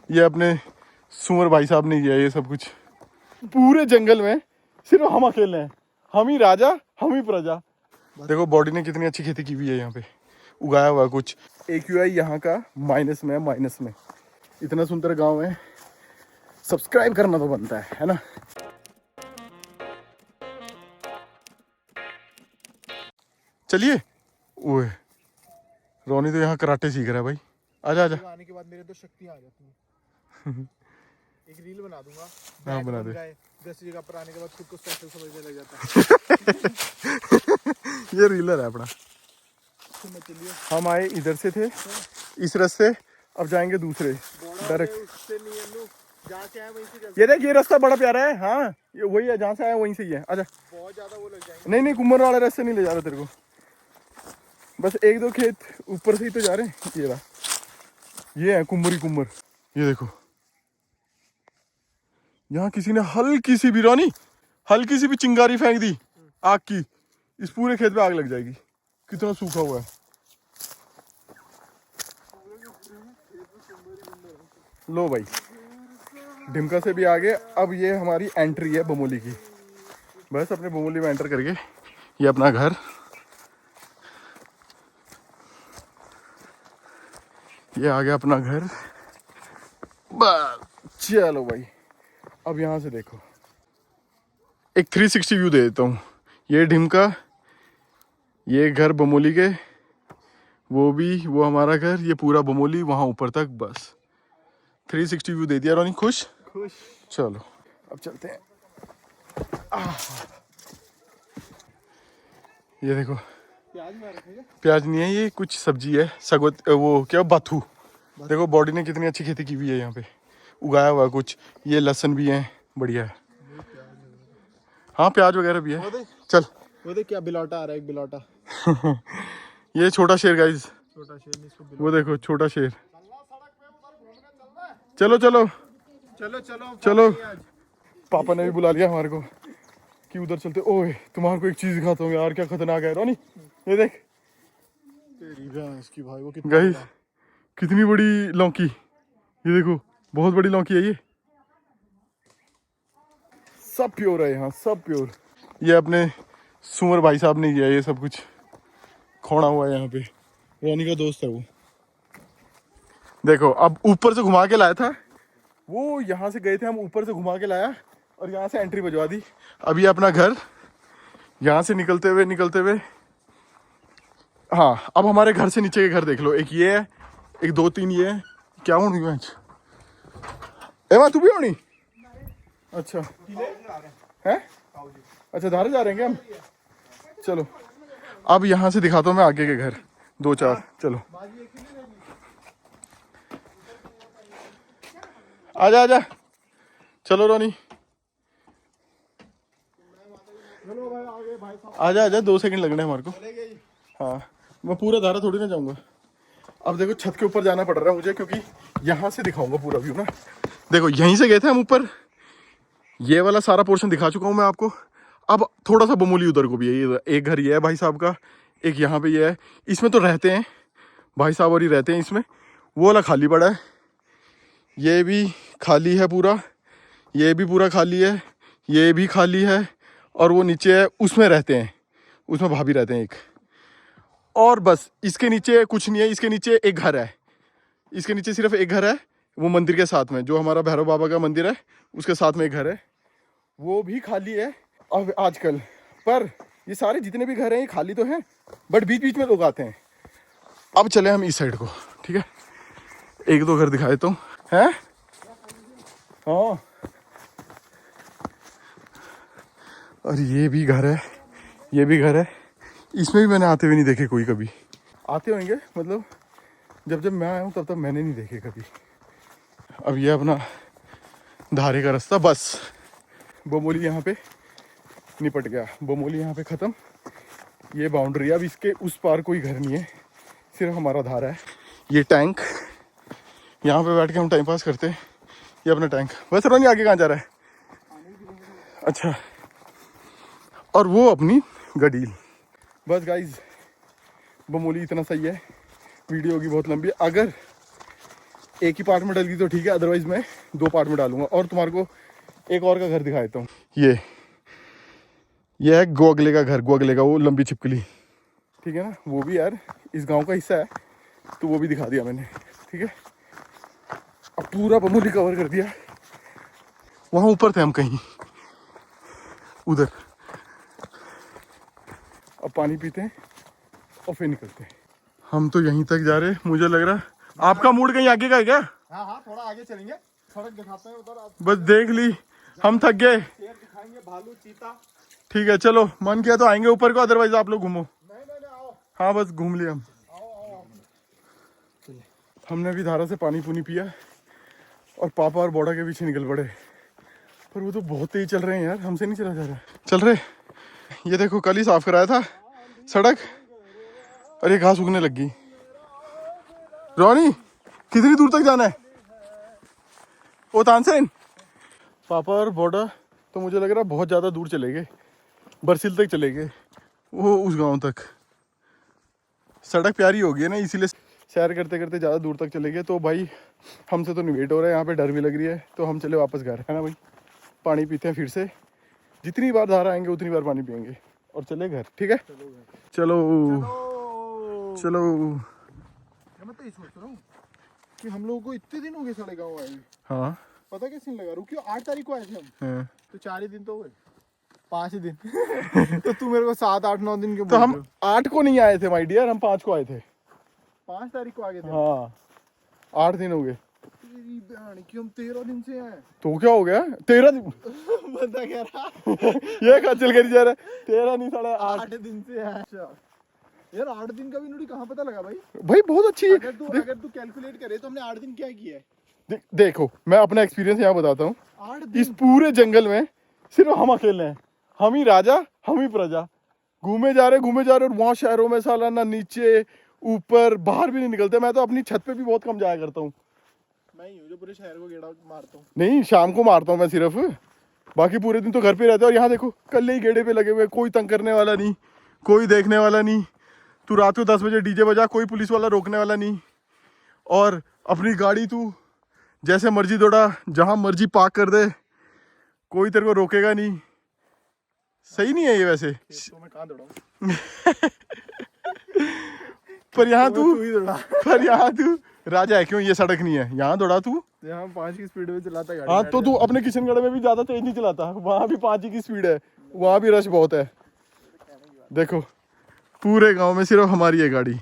ये अपने सुअर भाई साहब ने किया ये सब कुछ। पूरे जंगल में सिर्फ हम अकेले हैं, हम ही राजा हम ही प्रजा। देखो बॉडी ने कितनी अच्छी खेती की हुई है, यहाँ पे उगाया हुआ कुछ। AQI यहाँ का माइनस में है, माइनस में। इतना सुंदर गांव है, सब्सक्राइब करना तो बनता है ना। चलिए। ओए रोनी तो यहाँ कराटे सीख रहा है भाई। आजा आजा। आने के बाद मेरे तो शक्ति आ जाती है। एक रील बना दूंगा। हाँ बना दे। 10 जगह पर आने के बाद खुद को स्पेशल समझने लग जाता है। ये रीलर है अपना। हम आए इधर से थे, इस रास्ते, अब जाएंगे दूसरे डायरेक्ट। ये देख, ये रास्ता बड़ा प्यारा है। हाँ ये वही है, जहाँ से आया वहीं से ही है। आजा। बहुत ज्यादा वो लग जाएंगे। नहीं नहीं, कुम्मर वाले रास्ते नहीं ले जा रहा तेरे को, बस 1-2 खेत ऊपर से ही तो जा रहे हैं। ये रहा, ये है कुम्मर ही कुम्मर। ये देखो, यहाँ किसी ने हल्की सी भी रोनी, हल्की सी भी चिंगारी फेंक दी आग की, इस पूरे खेत पे आग लग जाएगी। कितना सूखा हुआ है। लो भाई, ढिमका से भी आगे। अब ये हमारी एंट्री है बमोली की। बस अपने बमोली में एंटर करके ये अपना घर, ये आ गया अपना घर। बस चलो भाई, अब यहाँ से देखो, एक 360 व्यू दे देता हूँ। ये ढिमका, ये घर बमोली के, वो भी वो हमारा घर, ये पूरा बमोली वहाँ ऊपर तक। बस 360 व्यू दे दिया। रोनी खुश? खुश। चलो अब चलते हैं। ये देखो, प्याज में रखेंगे। प्याज नहीं है, ये कुछ सब्जी है, सगोत, वो क्या, बाथू। देखो बॉडी ने कितनी अच्छी खेती की हुई है, यहाँ पे उगाया हुआ कुछ। ये लहसुन भी है, बढ़िया है। हाँ प्याज वगैरह भी है। चल वो देख क्या बिलौटा आ रहा है, एक बिलौटा। ये छोटा शेर गाइस, छोटा शेर इसको। वो देखो छोटा शेर। चलो चलो चलो चलो चलो, पापा ने भी बुला लिया हमारे को कि उधर चलते। ओए तुम्हारे को एक चीज दिखाता हूँ यार, क्या खतरनाक है रोनी। ये देख तेरी भैंस की भाई, वो कितना गाइस, कितनी बड़ी लौकी। ये देखो, बहुत बड़ी लौकी है ये। सब प्योर है यहाँ, सब प्योर। ये अपने सुअर भाई साहब ने किया ये सब कुछ, खोड़ा हुआ है यहाँ पे। रोनी का दोस्त है वो। देखो अब ऊपर से घुमा के लाया था वो, यहाँ से गए थे हम, ऊपर से घुमा के लाया और यहाँ से एंट्री बजवा दी। अब ये अपना घर, यहाँ से निकलते हुए हाँ, अब हमारे घर से नीचे के घर देख लो। एक ये है, एक 2-3 ये है। क्या होनी मैच एमा, तू भी होनी? अच्छा है, अच्छा धारे जा रहे हैं क्या हम? चलो अब यहाँ से दिखाता हूँ मैं आगे के घर 2-4। चलो आजा आजा, चलो रोनी आजा आजा, 2 सेकंड लगने हमारे को। हाँ मैं पूरा धारा थोड़ी ना जाऊंगा। अब देखो छत के ऊपर जाना पड़ रहा है मुझे, क्योंकि यहाँ से दिखाऊंगा पूरा व्यू ना। देखो यहीं से गए थे हम ऊपर, ये वाला सारा पोर्शन दिखा चुका हूँ मैं आपको। अब थोड़ा सा बमोली उधर को भी है। ये एक घर ये है भाई साहब का, एक यहाँ पे ये है, इसमें तो रहते हैं भाई साहब और ही रहते हैं इसमें। वो वाला खाली पड़ा है, ये भी खाली है पूरा, ये भी पूरा खाली है, ये भी खाली है, और वो नीचे है उसमें रहते हैं, उसमें भाभी रहते हैं एक। और बस इसके नीचे कुछ नहीं है। इसके नीचे एक घर है, इसके नीचे सिर्फ एक घर है, वो मंदिर के साथ में, जो हमारा भैरव बाबा का मंदिर है उसके साथ में एक घर है, वो भी खाली है अब आजकल। पर ये सारे जितने भी घर हैं ये खाली तो हैं, बट बीच बीच में लोग आते हैं। अब चले हम इस साइड को, ठीक है, 1-2 घर दिखाए तो हैं। हाँ और ये भी घर है, ये भी घर है। इसमें भी मैंने आते हुए नहीं देखे कोई, कभी आते होंगे, मतलब जब मैं आया हूँ तब तक मैंने नहीं देखे कभी। अब ये अपना धारे का रास्ता, बस बमोली यहाँ पे निपट गया, बमोली यहाँ पे ख़त्म। ये बाउंड्री, अब इसके उस पार कोई घर नहीं है, सिर्फ हमारा धारा है। ये टैंक, यहाँ पे बैठ के हम टाइम पास करते हैं। ये अपना टैंक। बस रोनी आगे कहाँ जा रहा है? अच्छा, और वो अपनी गडील। बस गाइज, बमोली इतना सही है। वीडियो होगी बहुत लंबी, अगर एक ही पार्ट में डल गई तो ठीक है, अदरवाइज मैं 2 पार्ट में डालूंगा। और तुम्हारे को एक और का घर दिखा देता हूँ। ये है गोगले का घर, गोगले का, वो लंबी छिपकली, ठीक है ना, वो भी यार इस गांव का हिस्सा है, तो वो भी दिखा दिया मैंने, ठीक है। अब पूरा बमूली कवर कर दिया। वहां ऊपर थे हम कहीं उधर। अब पानी पीते हैं और फिर निकलते हैं। हम तो यहीं तक जा रहे, मुझे लग रहा आपका मूड कहीं आगे का है क्या? हाँ हाँ, थोड़ा आगे चलेंगे, सड़क दिखाते हैं उधर। बस देख ली, हम थक गए। शेर दिखाएंगे, भालू, चीता। ठीक है चलो, मन किया तो आएंगे ऊपर को, अदरवाइज आप लोग घूमो। नहीं आओ। हाँ बस घूम लिया हम। आओ। हमने भी धारा से पानी पुनी पिया और पापा और बॉर्डर के पीछे निकल पड़े। पर वो तो बहुत तेज चल रहे हैं यार, हमसे नहीं चला जा रहा। चल रहे, ये देखो कल ही साफ कराया था सड़क, और ये घास उगने लग गई। रोनी कितनी दूर तक जाना है? ओ तानसेन, पापा और बॉर्डर तो मुझे लग रहा है बहुत ज़्यादा दूर चले गए, बरसिल तक चले गए, वो उस गांव तक। सड़क प्यारी होगी है ना, इसीलिए सैर करते करते ज़्यादा दूर तक चले गए। तो भाई हमसे तो नहीं वेट हो रहा है, यहाँ पे डर भी लग रही है, तो हम चले वापस घर, है ना भाई। पानी पीते हैं फिर से, जितनी बार धारा आएंगे उतनी बार पानी पियेंगे और चले घर, ठीक है। चलो चलो। मैं तो ये सोच रहा हूँ कि हम लोगों को इतने दिन हो गए साढ़े गाँव आए। हाँ पता क्या सीन लगा, रुकियो 8 तारीख को आए थे हम। हाँ। तो 4 ही दिन तो हुए, 5 ही दिन। तो तू मेरे को 7, 8, 9 दिन के तो हम 8 को नहीं आए थे माय डियर, हम 5 को आए थे। 5 तारीख को आ गए थे। हाँ 8 दिन हो गए। तेरी बहन की, हम 13 दिन से आए। तो क्या हो गया 13 दिन? बंदा कह रहा ये खचल करी जा रहा है, 13 नहीं 8.5 8 दिन से आए। अच्छा यार, 8 दिन का भी नूरी कहाँ पता लगा भाई? भाई बहुत अच्छी है। अगर तू कैलकुलेट करे तो हमने 8 दिन क्या किया है। देखो मैं अपना एक्सपीरियंस यहाँ बताता हूँ। 8 इस दिन पूरे जंगल में सिर्फ हम अकेले हैं, हम ही राजा, हम ही प्रजा। घूमे जा रहे और वहाँ शहरों में साला ना नीचे ऊपर बाहर भी नहीं निकलते। मैं तो अपनी छत पे भी बहुत कम जाया करता हूँ। मैं ही हूँ जो पूरे शहर को गेड़ा मारता हूँ। नहीं शाम को मारता हूँ मैं सिर्फ, बाकी पूरे दिन तो घर पे रहते हैं। और यहाँ देखो कल ही गेड़े पे लगे हुए, कोई तंग करने वाला नहीं, कोई देखने वाला नहीं। तू रात को 10 बजे डीजे बजा, कोई पुलिस वाला रोकने वाला नहीं। और अपनी गाड़ी तू जैसे मर्जी दौड़ा, जहाँ मर्जी पार्क कर दे, कोई तेरे को रोकेगा नहीं। सही नहीं है ये वैसे? तो मैं कहाँ दौड़ाऊँ? पर यहाँ तू ही दौड़ा। पर यहाँ तू राजा है क्यों? ये सड़क नहीं है, यहाँ दौड़ा तू। यहाँ 5 की स्पीड में चलाता गाड़ी। हाँ तो तू अपने किशनगढ़ में भी ज्यादा तेज नहीं चलाता, वहां भी 5 की स्पीड है, वहां भी रश बहुत है। देखो पूरे गांव में सिर्फ हमारी है गाड़ी।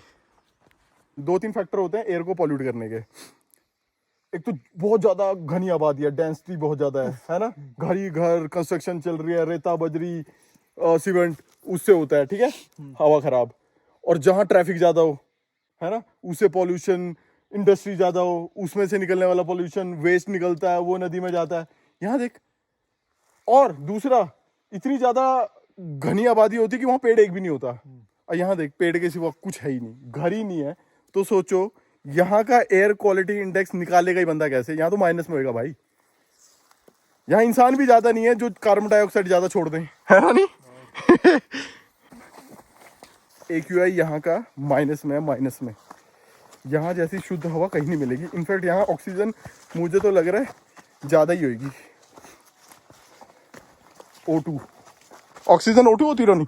2-3 फैक्टर होते हैं एयर को पॉल्यूट करने के। एक तो बहुत ज्यादा घनी आबादी है, डेंसिटी बहुत ज्यादा है ना। घर ही घर कंस्ट्रक्शन चल रही है, रेता बजरी सीमेंट, उससे होता है, ठीक है, हवा खराब। और जहाँ ट्रैफिक ज्यादा हो, है ना, उससे पॉल्यूशन, इंडस्ट्री ज्यादा हो, उसमें से निकलने वाला पॉल्यूशन, वेस्ट निकलता है, वो नदी में जाता है। यहाँ देख, और दूसरा इतनी ज्यादा घनी आबादी होती है कि वहाँ पेड़ एक भी नहीं होता। और यहाँ देख पेड़ के सिवा कुछ है ही नहीं, घर ही नहीं है। तो सोचो यहाँ का एयर क्वालिटी इंडेक्स निकालेगा ही बंदा कैसे? यहाँ तो माइनस में होगा भाई। यहाँ इंसान भी ज्यादा नहीं है जो कार्बन डाइऑक्साइड ज्यादा छोड़ दें, है ना नहीं? AQI यहाँ का माइनस में है, माइनस में। यहाँ जैसी शुद्ध हवा कहीं नहीं मिलेगी। इनफैक्ट यहाँ ऑक्सीजन मुझे तो लग रहा है ज्यादा ही होगी। O2 ऑक्सीजन O2 होती रोनी?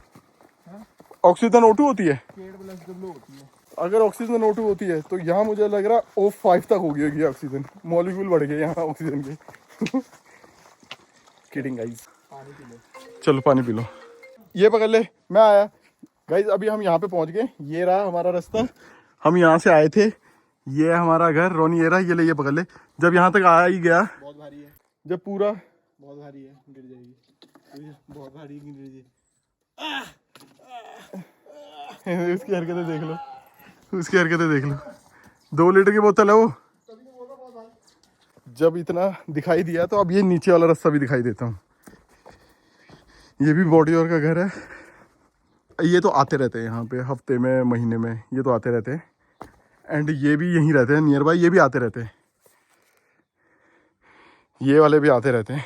ऑक्सीजन O2 होती है? होती है। अगर ऑक्सीजन O2 होती है तो यहाँ मुझे लग रहा है O5 तक होगी होगी ऑक्सीजन। मॉलिक्यूल बढ़ गए यहाँ ऑक्सीजन के। Kidding guys. पानी पी लो। चलो पानी पी लो। ये पकड़ ले, मैं आया गाइस। अभी हम यहाँ पे पहुँच गए, ये रहा हमारा रास्ता। हम यहाँ से आए थे, ये हमारा घर। रोनी ये रहा, ये ले, ये पकड़ ले। जब यहाँ तक आया ही गया, बहुत भारी है, जब पूरा बहुत भारी है, गिर जाएगी, बहुत भारी गिर जाएगी। उसकी हरकतें देख लो, उसकी हरकतें देख लो। 2 लीटर की बोतल है वो। जब इतना दिखाई दिया तो अब ये नीचे वाला रास्ता भी दिखाई देता हूँ। ये भी बॉडी और का घर है। ये तो आते रहते हैं यहाँ पे हफ्ते में, महीने में, ये तो आते रहते हैं। एंड ये भी यहीं रहते हैं नियर बाय, ये भी आते रहते हैं, ये वाले भी आते रहते हैं।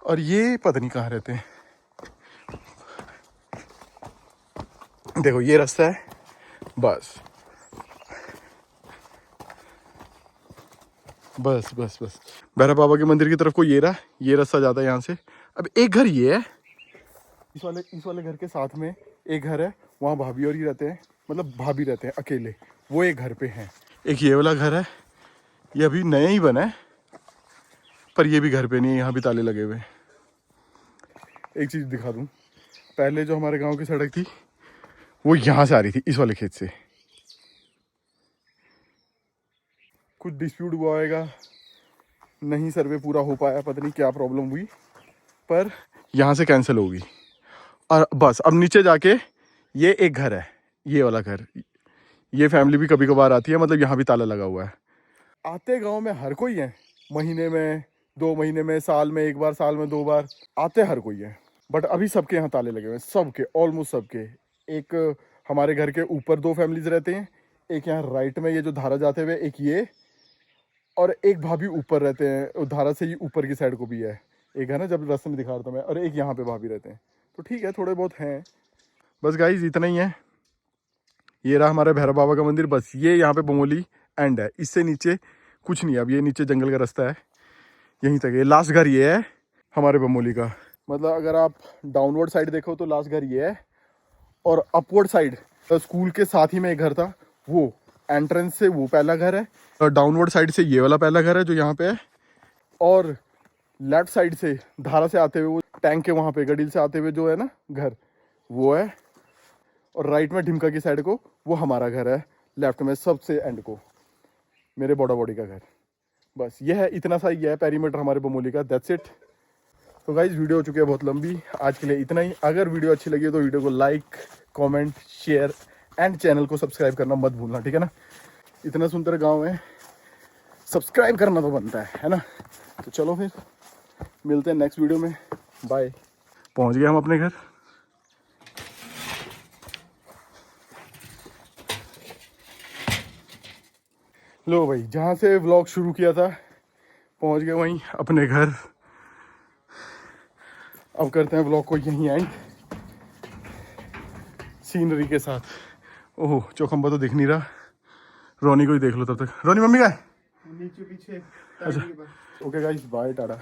और ये पता नहीं कहाँ रहते हैं। देखो ये रास्ता है बस। बस बस बस भैरव बाबा के मंदिर की तरफ को ये रास्ता जाता है यहाँ से। अब एक घर ये है, इस वाले घर के साथ में एक घर है, वहाँ भाभी और ही रहते हैं, मतलब भाभी रहते हैं अकेले, वो एक घर पे हैं। एक ये वाला घर है, ये अभी नया ही बना है, पर ये भी घर पे नहीं है, यहाँ भी ताले लगे हुए हैं। एक चीज़ दिखा दूँ, पहले जो हमारे गांव की सड़क थी वो यहाँ से आ रही थी, इस वाले खेत से। कुछ डिस्प्यूट हुआ होगा, नहीं सर्वे पूरा हो पाया, पता नहीं क्या प्रॉब्लम हुई, पर यहाँ से कैंसिल होगी। और बस अब नीचे जाके ये एक घर है, ये वाला घर, ये फैमिली भी कभी कभार आती है, मतलब यहाँ भी ताला लगा हुआ है। आते गांव में हर कोई है, महीने में 2 महीने में, साल में एक बार, साल में 2 बार आते हर कोई है, बट अभी सबके यहाँ ताले लगे हुए हैं, सबके, ऑलमोस्ट सबके। एक हमारे घर के ऊपर 2 फैमिलीज रहते हैं, एक यहाँ राइट में ये जो धारा जाते हुए, एक ये, और एक भाभी ऊपर रहते हैं, धारा से ही ऊपर की साइड को भी है एक, है ना, जब रास्ते में दिखा रहा था मैं, और एक यहाँ पे भाभी रहते हैं। तो ठीक है, थोड़े बहुत हैं। बस गाइज इतना ही है। ये रहा हमारे भैरव बाबा का मंदिर, बस ये यहाँ पे बमोली एंड है, इससे नीचे कुछ नहीं है। अब ये नीचे जंगल का रास्ता है, यहीं तक है। लास्ट घर ये है हमारे बमोली का, मतलब अगर आप डाउनवर्ड साइड देखो तो लास्ट घर ये है, और अपवर्ड साइड स्कूल के साथ ही में एक घर था, वो एंट्रेंस से वो पहला घर है, और डाउनवर्ड साइड से ये वाला पहला घर है जो यहाँ पे है, और लेफ्ट साइड से धारा से आते हुए वो टैंक के वहाँ पे गडील से आते हुए जो है ना घर, वो है, और राइट में ढिमका की साइड को वो हमारा घर है, लेफ्ट में सबसे एंड को मेरे बॉडा बॉडी का घर। बस ये है, इतना सा ही है पेरीमीटर हमारे बमोली का, दैट्स इट। तो गाइज वीडियो हो चुकी है बहुत लंबी, आज के लिए इतना ही। अगर वीडियो अच्छी लगी तो वीडियो को like, comment, share and channel को सब्सक्राइब करना मत भूलना, ठीक है ना। इतना सुंदर गांव है, सब्सक्राइब करना तो बनता है ना। तो चलो फिर मिलते हैं नेक्स्ट वीडियो में, बाय। पहुंच गए हम अपने घर। लो भाई, जहाँ से व्लॉग शुरू किया था पहुंच गए वहीं अपने घर। अब करते हैं व्लॉग को यहीं एंड, सीनरी के साथ। ओह चौखंबा तो दिख नहीं रहा, रोनी को ही देख लो तब तक। रोनी मम्मी का है नीचे पीछे। अच्छा, ओके गाइस, बाय, टाटा।